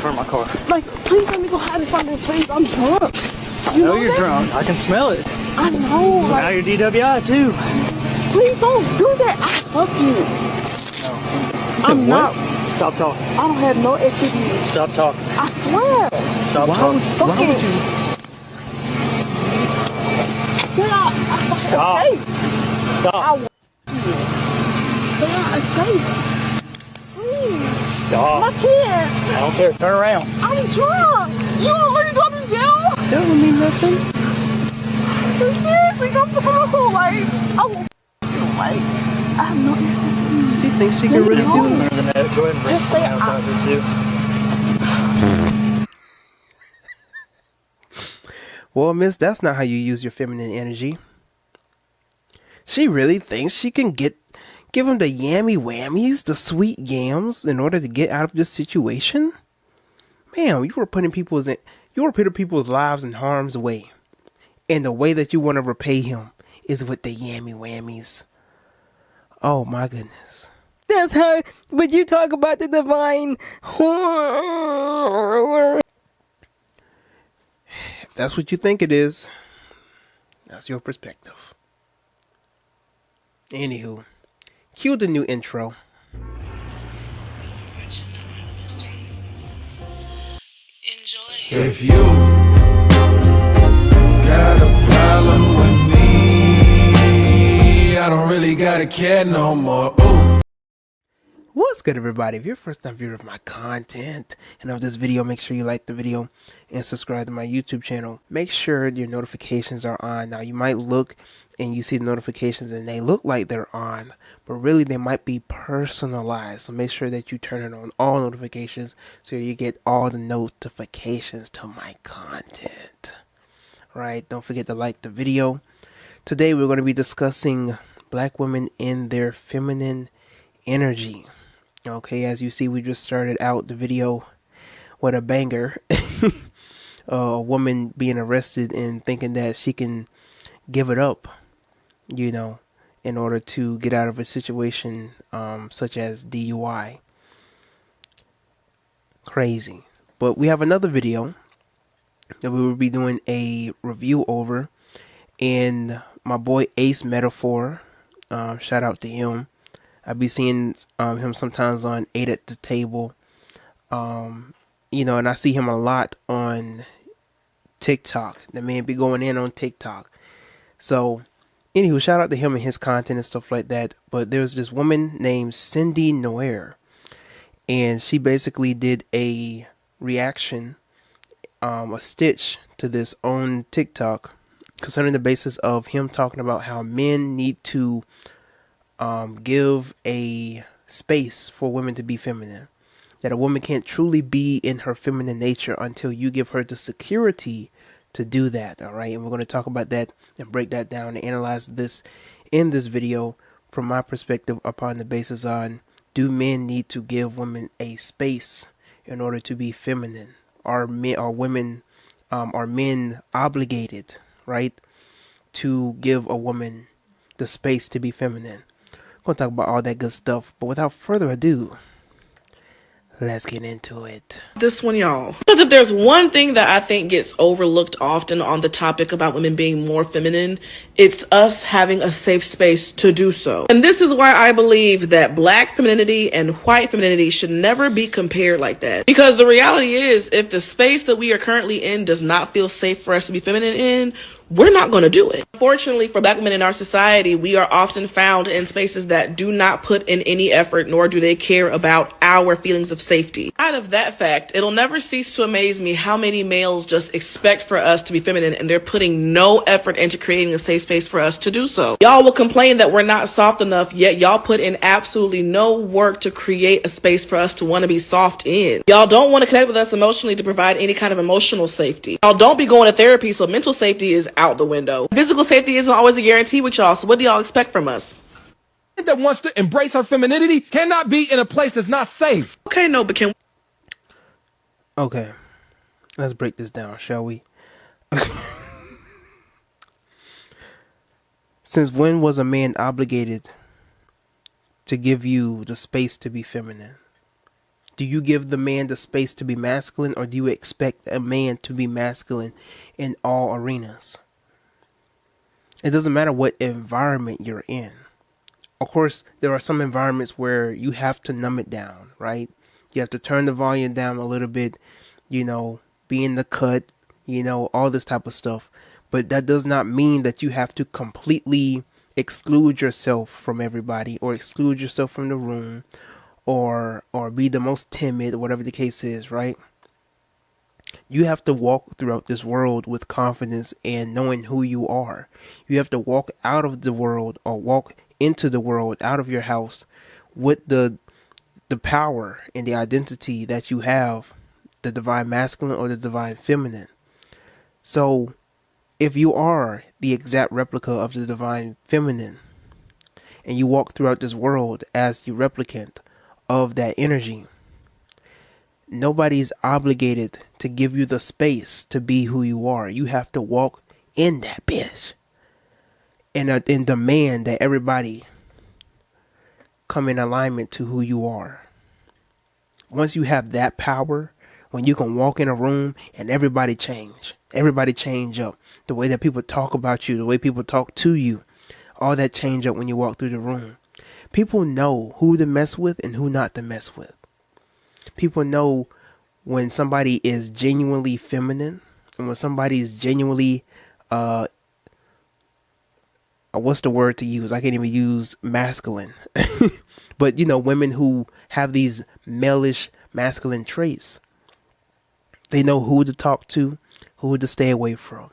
from my car. Like, please let me go hide in front of the place. I'm drunk. You know you're drunk. I can smell it. I know. So now you're DWI too. Please don't do that. Fuck you. No. I'm not. Stop talking. I don't have no STDs. Stop talking. I swear. Stop talking. Why would you? Stop. Stop. I want you. Can I escape? Please. Stop. My kids. I don't care. Turn around. I'm drunk. You don't let me go to jail? That don't mean nothing. Seriously, come on. Like, I will like, I have no STDs. She thinks she can really do it. Go ahead and bring Just say outside here too. Well, miss, that's not how you use your feminine energy. She really thinks she can give him the yammy whammies, the sweet yams, in order to get out of this situation? Ma'am, you were putting people's lives in harm's way. And the way that you want to repay him is with the yammy whammies. Oh my goodness. That's how, but you talk about the divine. If that's what you think it is, that's your perspective. Anywho, cue the new intro. If you got a problem with me, I don't really gotta care no more. Ooh. What's good, everybody? If you're a first time viewer of my content and of this video, make sure you like the video and subscribe to my YouTube channel. Make sure your notifications are on. Now, you might look and you see the notifications and they look like they're on, but really they might be personalized. So make sure that you turn it on all notifications so you get all the notifications to my content. Right? Don't forget to like the video. Today we're going to be discussing black women in their feminine energy. Okay, as you see, we just started out the video with a banger. A woman being arrested and thinking that she can give it up, you know, in order to get out of a situation such as DUI. Crazy. But we have another video that we will be doing a review over, and my boy Ace Metaphor, shout out to him. I be seeing him sometimes on 8 at the Table, you know, and I see him a lot on TikTok. The man be going in on TikTok. So, anywho, shout out to him and his content and stuff like that. But there's this woman named Cindy Noir, and she basically did a reaction, a stitch to this on TikTok concerning the basis of him talking about how men need to give a space for women to be feminine. That a woman can't truly be in her feminine nature until you give her the security to do that. All right. And we're going to talk about that and break that down and analyze this in this video from my perspective upon the basis on, do men need to give women a space in order to be feminine? Are men obligated, right, to give a woman the space to be feminine? I'm going to talk about all that good stuff, but without further ado, let's get into it. This one, y'all. Because if there's one thing that I think gets overlooked often on the topic about women being more feminine, it's us having a safe space to do so. And this is why I believe that black femininity and white femininity should never be compared like that. Because the reality is, if the space that we are currently in does not feel safe for us to be feminine in, we're not going to do it. Unfortunately, for black women in our society, we are often found in spaces that do not put in any effort, nor do they care about our feelings of safety. Out of that fact, it'll never cease to amaze me how many males just expect for us to be feminine, and they're putting no effort into creating a safe space for us to do so. Y'all will complain that we're not soft enough, yet y'all put in absolutely no work to create a space for us to want to be soft in. Y'all don't want to connect with us emotionally to provide any kind of emotional safety. Y'all don't be going to therapy, so mental safety is out the window. Physical safety isn't always a guarantee with y'all, so what do y'all expect from us? That wants to embrace her femininity cannot be in a place that's not safe. Okay, no, but can... Okay, let's break this down, shall we? Since when was a man obligated to give you the space to be feminine? Do you give the man the space to be masculine, or do you expect a man to be masculine in all arenas? It doesn't matter what environment you're in. Of course, there are some environments where you have to numb it down, right? You have to turn the volume down a little bit, be in the cut, all this type of stuff. But that does not mean that you have to completely exclude yourself from everybody, or exclude yourself from the room, or be the most timid, whatever the case is, right? You have to walk throughout this world with confidence and knowing who you are. You have to walk out of the world, or walk into the world, out of your house, with the power and the identity that you have, the divine masculine or the divine feminine. So if you are the exact replica of the divine feminine, and you walk throughout this world as the replicant of that energy, nobody's obligated to give you the space to be who you are. You have to walk in that bitch and demand that everybody come in alignment to who you are. Once you have that power, when you can walk in a room and everybody change up. The way that people talk about you, the way people talk to you, all that change up when you walk through the room. People know who to mess with and who not to mess with. People know when somebody is genuinely feminine and when somebody is genuinely, what's the word to use? I can't even use masculine. But, women who have these male-ish masculine traits, they know who to talk to, who to stay away from.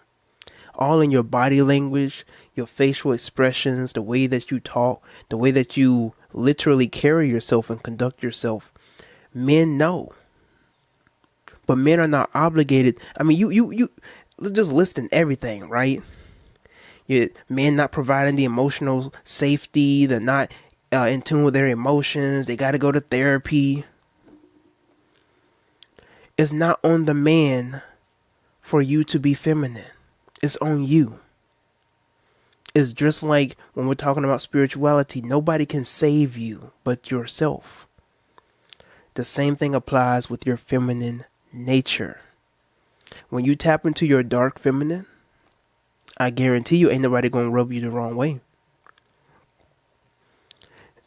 All in your body language, your facial expressions, the way that you talk, the way that you literally carry yourself and conduct yourself. Men know. But men are not obligated. I mean, you just listing everything, right? Men not providing the emotional safety. They're not in tune with their emotions. They got to go to therapy. It's not on the man for you to be feminine. It's on you. It's just like when we're talking about spirituality. Nobody can save you but yourself. The same thing applies with your feminine nature. When you tap into your dark feminine, I guarantee you ain't nobody gonna rub you the wrong way.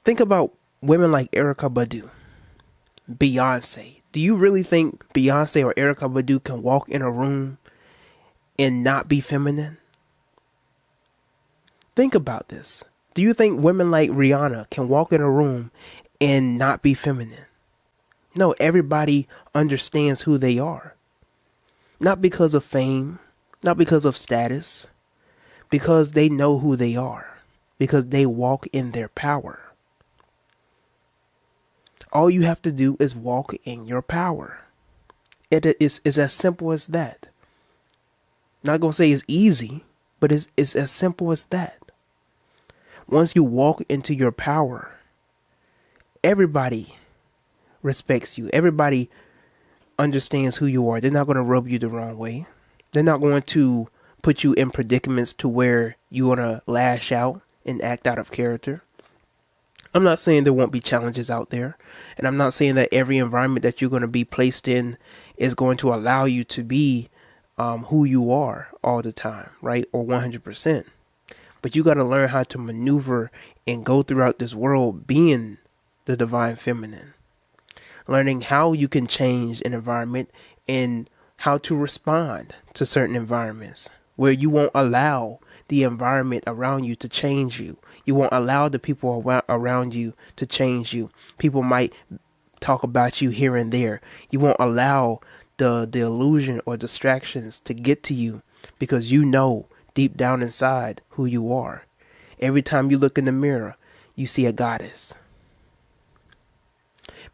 Think about women like Erykah Badu, Beyonce. Do you really think Beyonce or Erykah Badu can walk in a room and not be feminine? Think about this. Do you think women like Rihanna can walk in a room and not be feminine? No, everybody understands who they are. Not because of fame, not because of status, because they know who they are, because they walk in their power. All you have to do is walk in your power. It is as simple as that. Not going to say it's easy, but it's as simple as that. Once you walk into your power, everybody respects you. Everybody understands who you are. They're not going to rub you the wrong way. They're not going to put you in predicaments to where you want to lash out and act out of character. I'm not saying there won't be challenges out there. And I'm not saying that every environment that you're going to be placed in is going to allow you to be who you are all the time, right? Or 100%. But you got to learn how to maneuver and go throughout this world being the divine feminine. Learning how you can change an environment and how to respond to certain environments where you won't allow the environment around you to change you. You won't allow the people around you to change you. People might talk about you here and there. You won't allow the illusion or distractions to get to you because you know deep down inside who you are. Every time you look in the mirror, you see a goddess.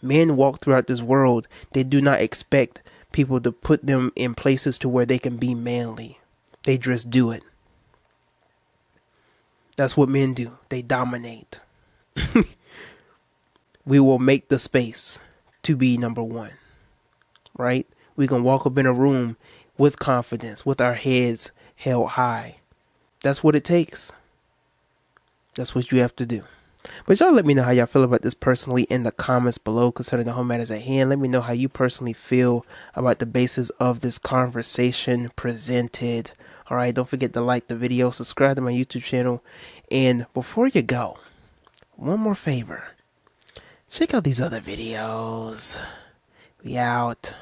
Men walk throughout this world. They do not expect people to put them in places to where they can be manly. They just do it. That's what men do. They dominate. We will make the space to be number one. Right? We can walk up in a room with confidence, with our heads held high. That's what it takes. That's what you have to do. But y'all let me know how y'all feel about this personally in the comments below concerning the home matters at hand. Let me know how you personally feel about the basis of this conversation presented. Alright, don't forget to like the video, subscribe to my YouTube channel, and before you go, one more favor. Check out these other videos. We out.